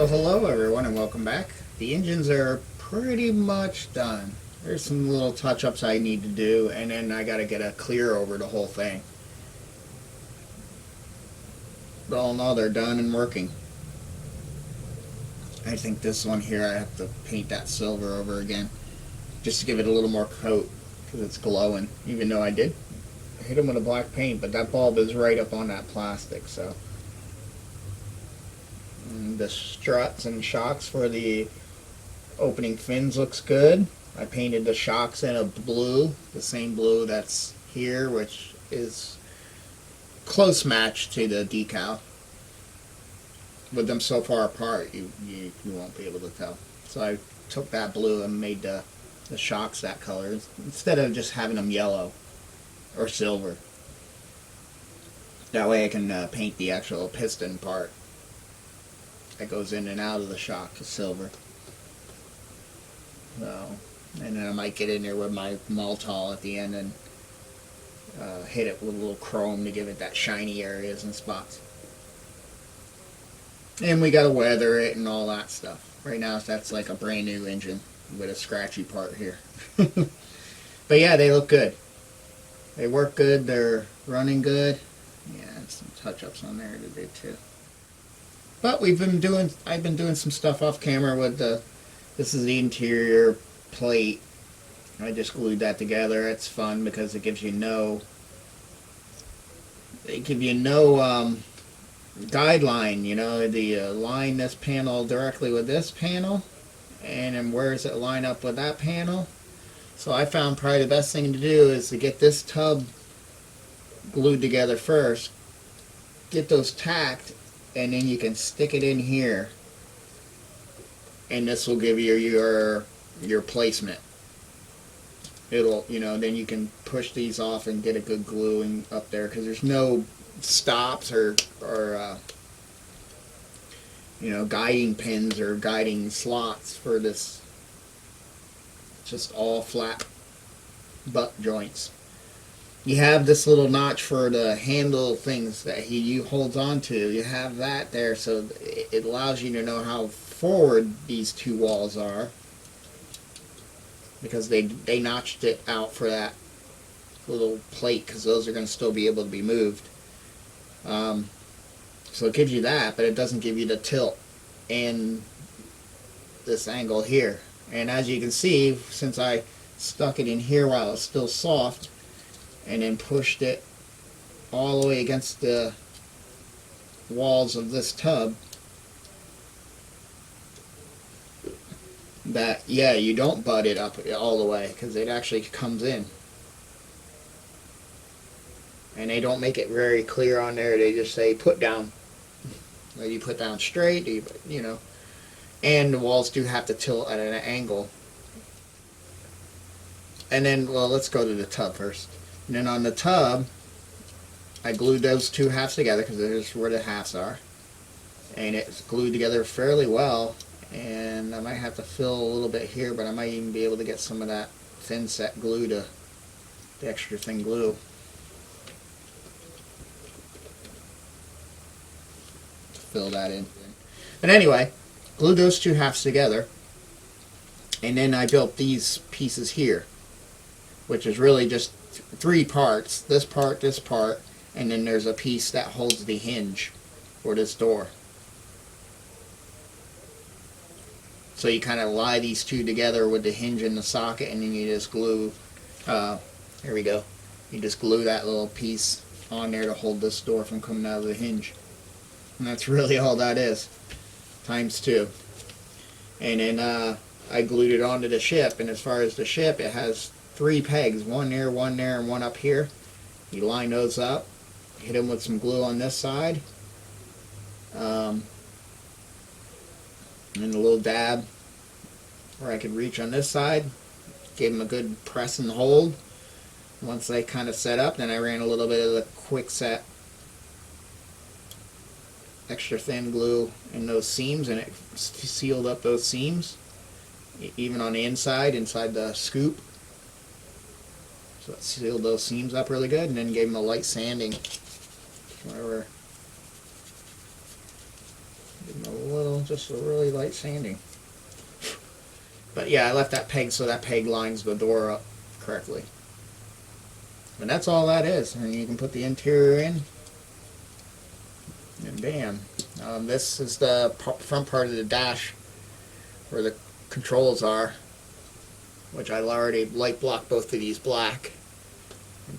Well, hello everyone and welcome back. The engines are pretty much done. There's some little touch-ups I need to do, and then I got to get a clear over the whole thing. But all in all, they're done and working. I think this one here, I have to paint that silver over again, just to give it a little more coat, because it's glowing, even though I did hit them with a black paint, but that bulb is right up on that plastic, so. And the struts and shocks for the opening fins looks good. I painted the shocks in a blue, the same blue that's here, which is close match to the decal. With them so far apart, you won't be able to tell. So I took that blue and made the shocks that color instead of just having them yellow or silver. That way I can paint the actual piston part that goes in and out of the shock to silver. So, and then I might get in there with my Maltol at the end and hit it with a little chrome to give it that shiny areas and spots. And we gotta weather it and all that stuff. Right now that's like a brand new engine with a scratchy part here. But yeah, they look good. They work good, they're running good. Yeah, some touch-ups on there to do too. But I've been doing some stuff off camera with this is the interior plate. I just glued that together. It's fun because it gives you no guideline, you know, the line this panel directly with this panel, and then where does it line up with that panel. So I found probably the best thing to do is to get this tub glued together first, get those tacked, and then you can stick it in here, and this will give you your placement. It'll, you know, then you can push these off and get a good gluing up there, because there's no stops or you know, guiding pins or guiding slots for this. Just all flat butt joints. You have this little notch for the handle things that he holds on to. You have that there, so it allows you to know how forward these two walls are, because they notched it out for that little plate, because those are going to still be able to be moved. So it gives you that, but it doesn't give you the tilt and this angle here. And as you can see, since I stuck it in here while it's still soft and then pushed it all the way against the walls of this tub, that, yeah, you don't butt it up all the way, because it actually comes in. And they don't make it very clear on there. They just say put down. Whether you put down straight, you know. And the walls do have to tilt at an angle. And then, well, let's go to the tub first. And then on the tub, I glued those two halves together, because there's where the halves are. And it's glued together fairly well. And I might have to fill a little bit here, but I might even be able to get some of that thin set glue to the extra thin glue. Fill that in. But anyway, glued those two halves together, and then I built these pieces here, which is really just three parts. This part, and then there's a piece that holds the hinge for this door. So you kind of lie these two together with the hinge in the socket, and then you just glue, here we go, you just glue that little piece on there to hold this door from coming out of the hinge. And that's really all that is, times two. And then I glued it onto the ship, and as far as the ship, it has three pegs, one there, and one up here. You line those up, hit them with some glue on this side, and a little dab where I could reach on this side. Gave them a good press and hold. Once they kind of set up, then I ran a little bit of the quick set extra thin glue in those seams, and it sealed up those seams, even on the inside the scoop. So it sealed those seams up really good, and then gave them a light sanding. Whatever. Give them a little just a really light sanding. But yeah, I left that peg so that peg lines the door up correctly. And that's all that is. And you can put the interior in, and bam. This is the front part of the dash where the controls are, which I already light blocked both of these black.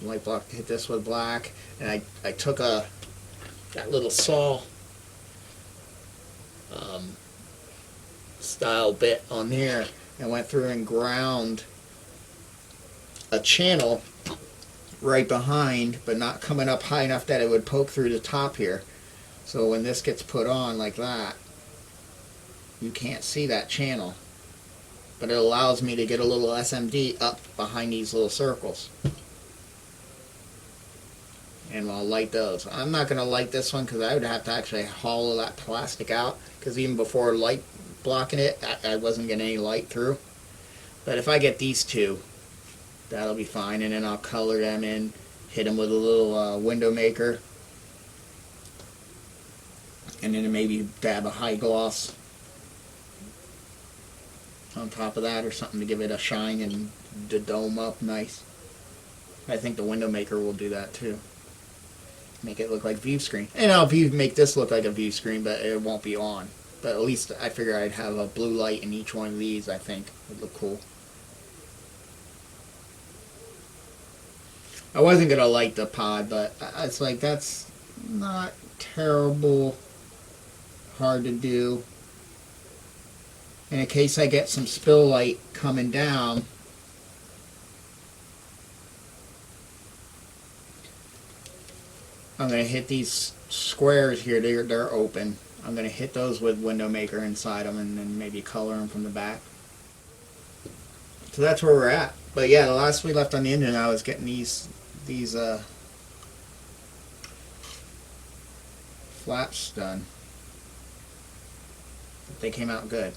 Light block hit this with black, and I took that little saw style bit on there and went through and ground a channel right behind, but not coming up high enough that it would poke through the top here. So when this gets put on like that, you can't see that channel, but it allows me to get a little SMD up behind these little circles. And I'll light those. I'm not going to light this one because I would have to actually hollow that plastic out, because even before light blocking it, I wasn't getting any light through. But if I get these two, that'll be fine, and then I'll color them in, hit them with a little window maker, and then maybe dab a high gloss on top of that or something to give it a shine and the dome up nice. I think the window maker will do that too. Make it look like view screen. And I'll make this look like a view screen, but it won't be on. But at least I figure I'd have a blue light in each one of these. I think would look cool. I wasn't gonna light the pod, but it's like that's not terrible hard to do. And in case I get some spill light coming down, I'm going to hit these squares here. They're open. I'm going to hit those with window maker inside them, and then maybe color them from the back. So that's where we're at. But yeah, the last we left on the engine, I was getting these flaps done. But they came out good.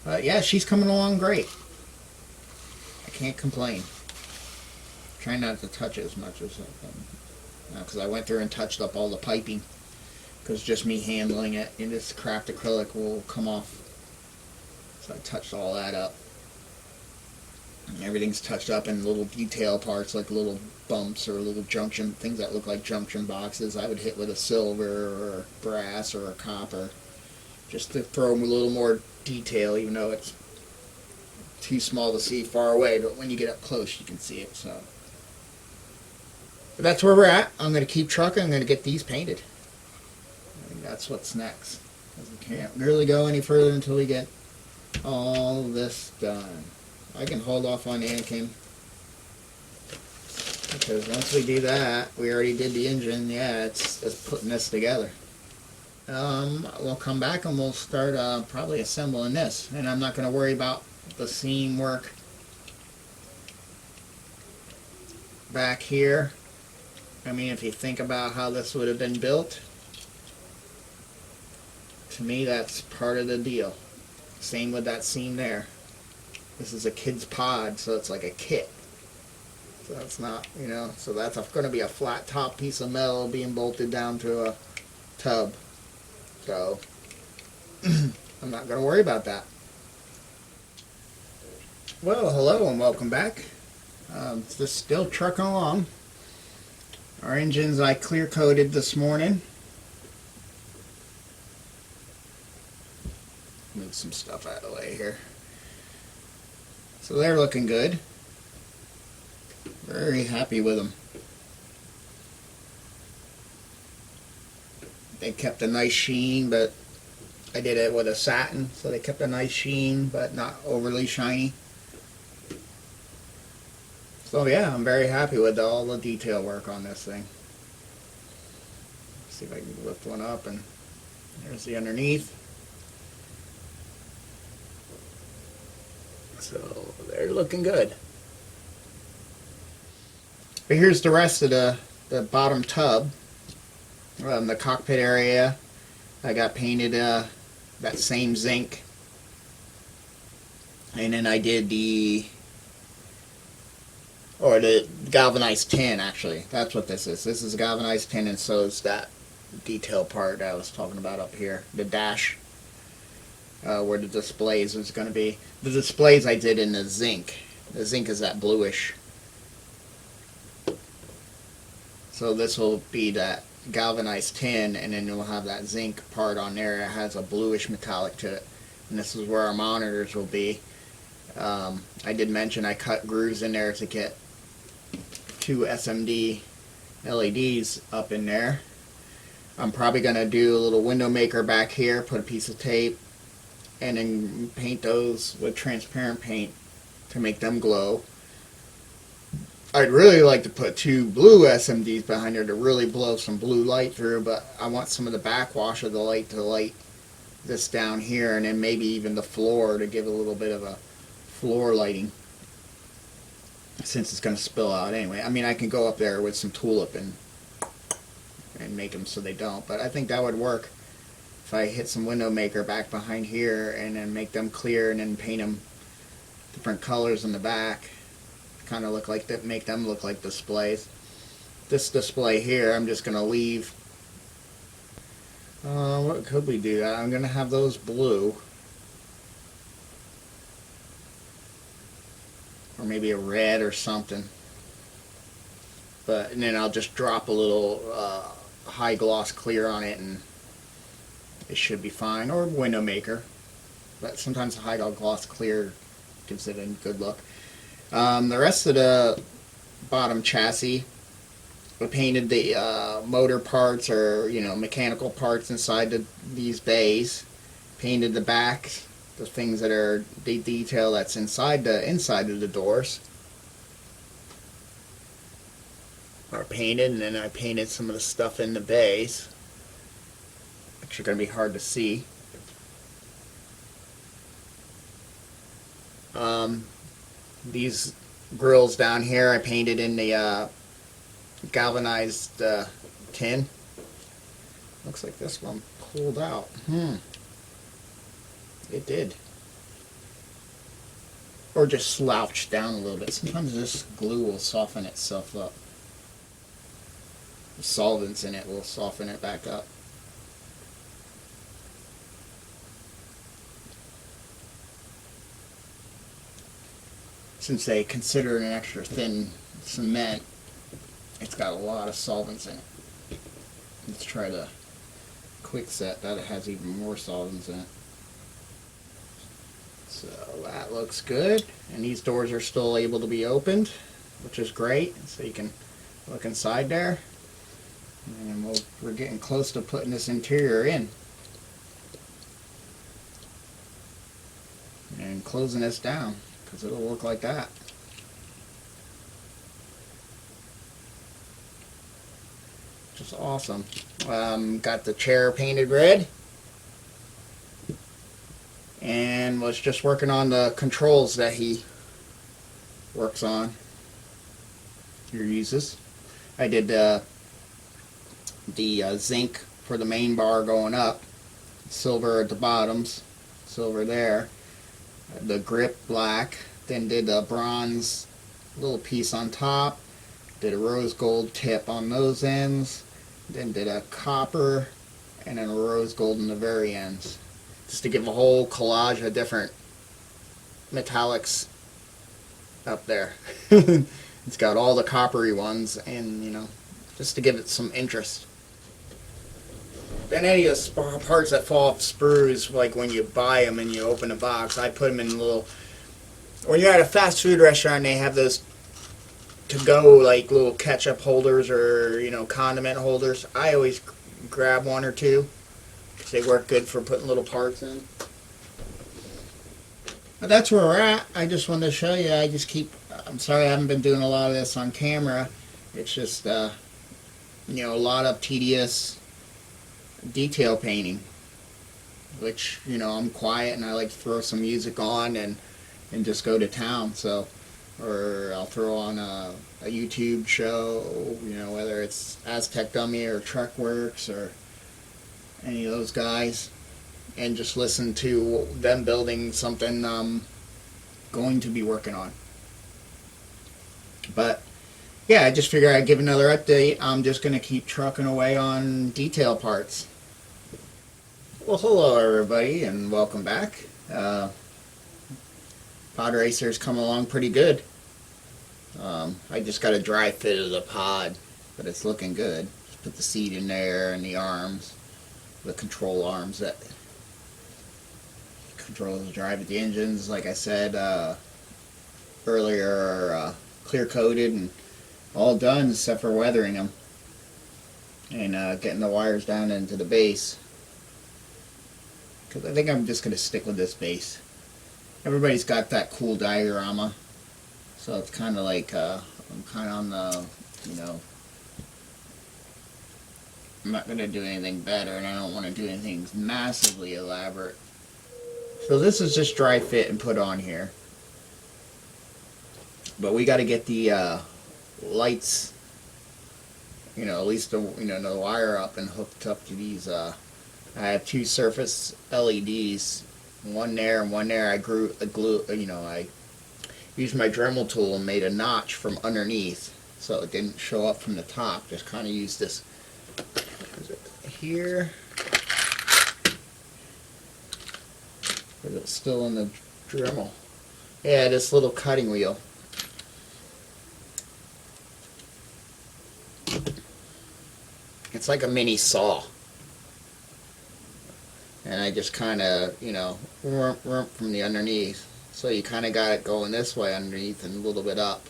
But yeah, she's coming along great. I can't complain. Try not to touch it as much as I can, because I went through and touched up all the piping, because just me handling it, and this cracked acrylic will come off. So I touched all that up. And everything's touched up in little detail parts, like little bumps or little junction, things that look like junction boxes. I would hit with a silver or brass or a copper, just to throw them a little more detail, even though it's too small to see far away, but when you get up close you can see it. So but that's where we're at. I'm going to keep trucking. I'm going to get these painted. I think that's what's next. We can't really go any further until we get all this done. I can hold off on Anakin, because once we do that, we already did the engine. Yeah, it's putting this together. We'll come back and we'll start probably assembling this. And I'm not going to worry about the seam work back here. I mean, if you think about how this would have been built, to me that's part of the deal. Same with that seam there. This is a kid's pod, so it's like a kit. So that's not, so that's going to be a flat top piece of metal being bolted down to a tub. So I'm not going to worry about that. Well, hello and welcome back. Just still trucking along. Our engines I clear coated this morning. Move some stuff out of the way here. So they're looking good. Very happy with them. They kept a nice sheen, but I did it with a satin, so they kept a nice sheen, but not overly shiny. So yeah, I'm very happy with all the detail work on this thing. See if I can lift one up, and there's the underneath. So they're looking good. But here's the rest of the bottom tub. The cockpit area, I got painted that same zinc. And then I did the galvanized tin, actually. That's what this is. This is galvanized tin, and so is that detail part I was talking about up here, the dash, where the displays is going to be. The displays I did in the zinc. The zinc is that bluish. So this will be that galvanized tin, and then you'll have that zinc part on there. It has a bluish metallic to it. And this is where our monitors will be. I did mention I cut grooves in there to get 2 SMD LEDs up in there. I'm probably going to do a little window maker back here, put a piece of tape, and then paint those with transparent paint to make them glow. I'd really like to put 2 blue SMDs behind there to really blow some blue light through, but I want some of the backwash of the light to light this down here, and then maybe even the floor to give a little bit of a floor lighting, since it's going to spill out anyway. I mean, I can go up there with some tulip and make them so they don't, but I think that would work if I hit some window maker back behind here and then make them clear and then paint them different colors in the back, kind of look like that, make them look like displays. This display here I'm just going to leave. What could we do? I'm going to have those blue, or maybe a red or something, and then I'll just drop a little high gloss clear on it and it should be fine, or window maker, but sometimes a high gloss clear gives it a good look. The rest of the bottom chassis, I painted the motor parts, or mechanical parts inside these bays. Painted the back, the things that are the detail that's inside of the doors are painted, and then I painted some of the stuff in the bays, which are going to be hard to see. These grills down here I painted in the galvanized tin. Looks like this one pulled out. It did. Or just slouched down a little bit. Sometimes this glue will soften itself up. The solvents in it will soften it back up. Since they consider it an extra thin cement, it's got a lot of solvents in it. Let's try the quick set. That has even more solvents in it. So that looks good. And these doors are still able to be opened, which is great. So you can look inside there. And we're getting close to putting this interior in. And closing this down, because it'll look like that. Which is awesome. Got the chair painted red. And was just working on the controls that he works on, or uses. I did the zinc for the main bar going up, silver at the bottoms, silver there, the grip black, then did a bronze little piece on top, did a rose gold tip on those ends, then did a copper, and then a rose gold in the very ends, just to give a whole collage of different metallics up there. It's got all the coppery ones, and just to give it some interest. Then any of the parts that fall off sprues, like when you buy them and you open a box, I put them in little, when you're at a fast food restaurant, they have those to go, like little ketchup holders or condiment holders. I always grab one or two because they work good for putting little parts in. But that's where we're at. I just wanted to show you. I'm sorry I haven't been doing a lot of this on camera. It's just a lot of tedious detail painting, which I'm quiet and I like to throw some music on and just go to town. So, or I'll throw on a YouTube show, whether it's Aztec Dummy or Trekworks or any of those guys, and just listen to them building something I'm going to be working on. But yeah, I just figured I'd give another update. I'm just going to keep trucking away on detail parts. Well, hello everybody, and welcome back. Podracer's come along pretty good. I just got a dry fit of the pod, but it's looking good. Just put the seat in there and the arms, the control arms that control the drive of the engines. Like I said earlier, are clear coated and all done except for weathering them and getting the wires down into the base. Because I think I'm just going to stick with this base. Everybody's got that cool diorama, so it's kind of like I'm kind of on the, I'm not going to do anything better, and I don't want to do anything massively elaborate. So this is just dry fit and put on here. But we got to get the lights, at least the wire up and hooked up to these. I have two surface LEDs, one there and one there. I used my Dremel tool and made a notch from underneath, so it didn't show up from the top. Just kind of used this. Is it here? Or is it still in the Dremel? Yeah, this little cutting wheel. It's like a mini saw. And I just kind of, from the underneath. So you kind of got it going this way underneath and a little bit up.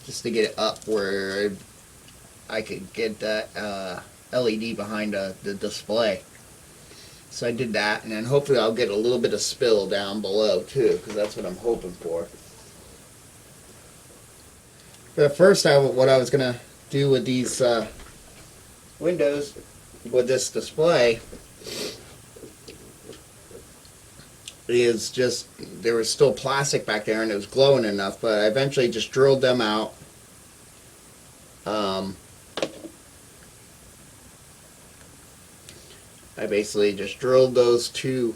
Just to get it up where I could get that LED behind the display. So I did that, and then hopefully I'll get a little bit of spill down below too, because that's what I'm hoping for. But at first, what I was going to do with these windows, with this display, is just, there was still plastic back there and it was glowing enough, but I eventually just drilled them out. I basically just drilled those two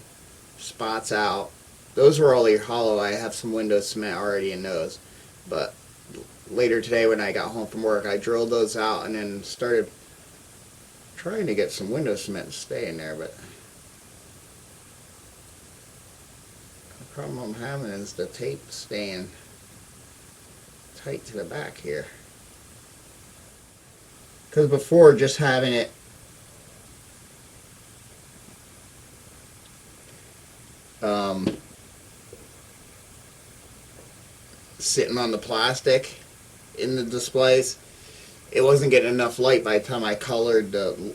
spots out. Those were already hollow. I have some window cement already in those, but later today when I got home from work, I drilled those out and then started trying to get some window cement to stay in there, but the problem I'm having is the tape staying tight to the back here. Because before, just having it sitting on the plastic in the displays, it wasn't getting enough light by the time I colored the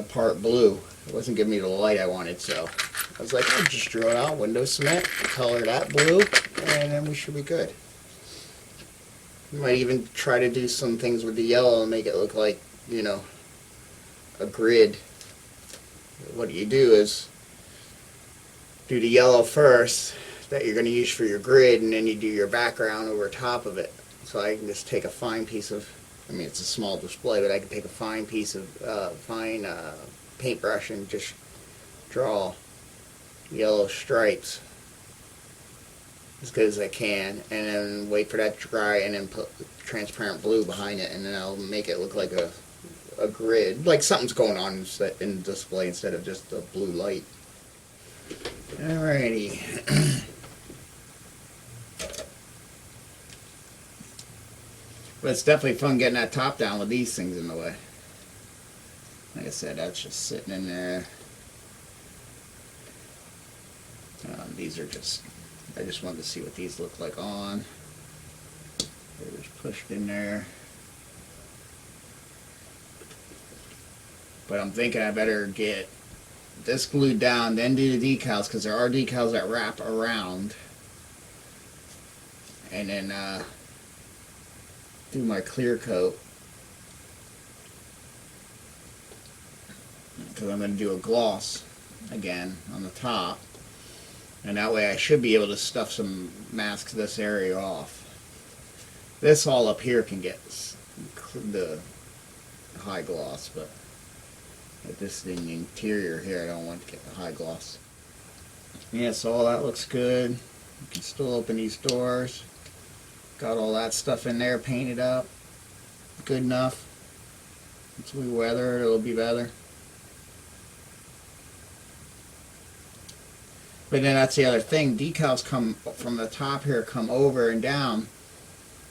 part blue. It wasn't giving me the light I wanted, so I was like, I'll just drill it out, window cement, color that blue, and then we should be good. Might even try to do some things with the yellow and make it look like, a grid. What you do is do the yellow first that you're going to use for your grid, and then you do your background over top of it. So I can just take a fine piece of, it's a small display, but I can take a fine piece of paintbrush and just draw yellow stripes as good as I can, and then wait for that to dry, and then put transparent blue behind it, and then I'll make it look like a grid, like something's going on in the display instead of just a blue light. Alrighty. But it's definitely fun getting that top down with these things in the way. Like I said, that's just sitting in there. These are just, I just wanted to see what these look like on. They're just pushed in there. But I'm thinking I better get this glued down, then do the decals, because there are decals that wrap around. And then do my clear coat. Because I'm going to do a gloss again on the top. And that way I should be able to stuff some masks this area off. This all up here can get the high gloss, but this in the interior here I don't want to get the high gloss. Yeah, so all that looks good. You can still open these doors. Got all that stuff in there painted up. Good enough. Once we weather it, it'll be better. But then that's the other thing. Decals come from the top here, come over and down.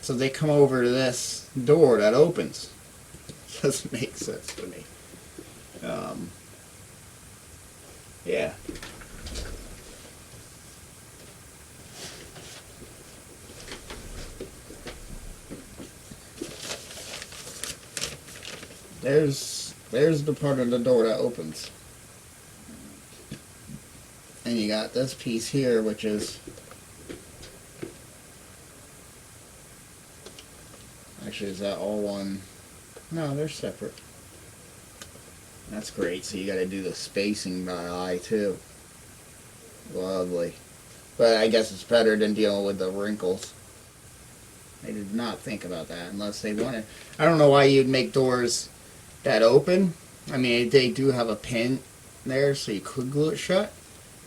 So they come over to this door that opens. Doesn't make sense to me. Yeah. There's the part of the door that opens. And you got this piece here, which is actually, is that all one? No, they're separate. That's great. So you got to do the spacing by eye too. Lovely. But I guess it's better than dealing with the wrinkles. They did not think about that unless they wanted. I don't know why you'd make doors that open. I mean, they do have a pin there, so you could glue it shut.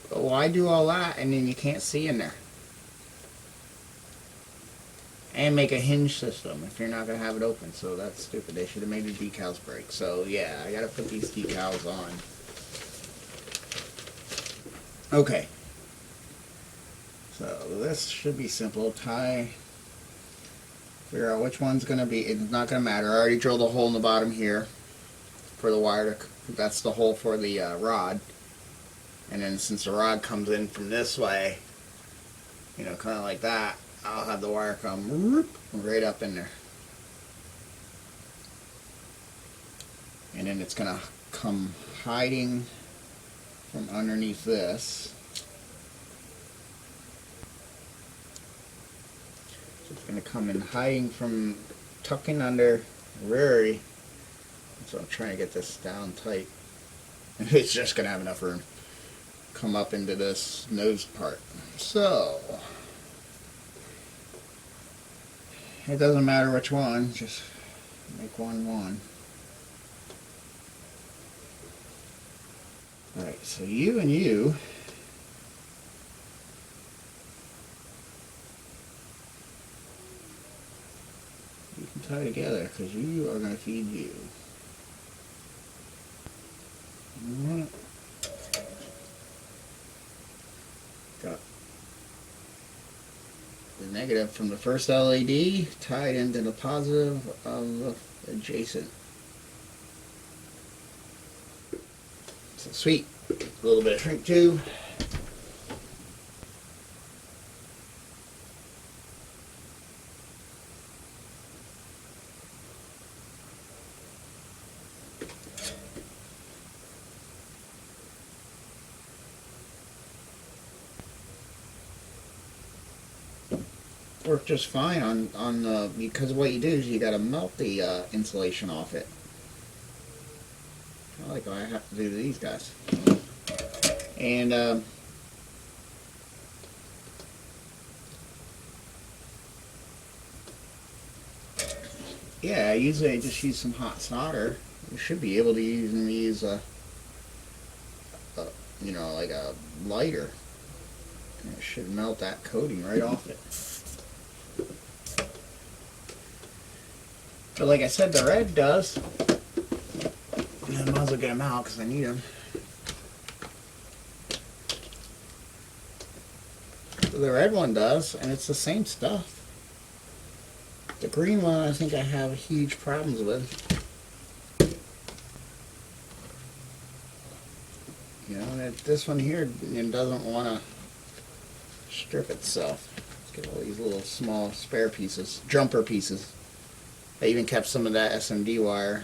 But why do all that and then you can't see in there? And make a hinge system if you're not going to have it open. So that's stupid. They should have made the decals break. So yeah, I got to put these decals on. Okay. So this should be simple. Tie. Figure out which one's going to be. It's not going to matter. I already drilled a hole in the bottom here for the wire. That's the hole for the rod. And then since the rod comes in from this way, you know, kind of like that, I'll have the wire come right up in there. And then it's going to come hiding from underneath this. So it's going to come in hiding from tucking under very. So I'm trying to get this down tight. It's just going to have enough room. Come up into this nose part. So it doesn't matter which one, just make one. Alright, so you and you can tie together because you are going to feed you. Got the negative from the first LED tied into the positive of the adjacent. So sweet. A little bit of shrink tube. Work just fine on the, because what you do is you got to melt the insulation off it. I like what I have to do to these guys. And yeah, usually I just use some hot solder. You should be able to use a you know, like a lighter. And it should melt that coating right off it. But like I said, the red does. I might as well get them out because I need them. So the red one does, and it's the same stuff. The green one I think I have huge problems with. You know, this one here doesn't want to strip itself. Let's get all these little small spare pieces, jumper pieces. I even kept some of that SMD wire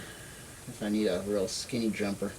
if I need a real skinny jumper.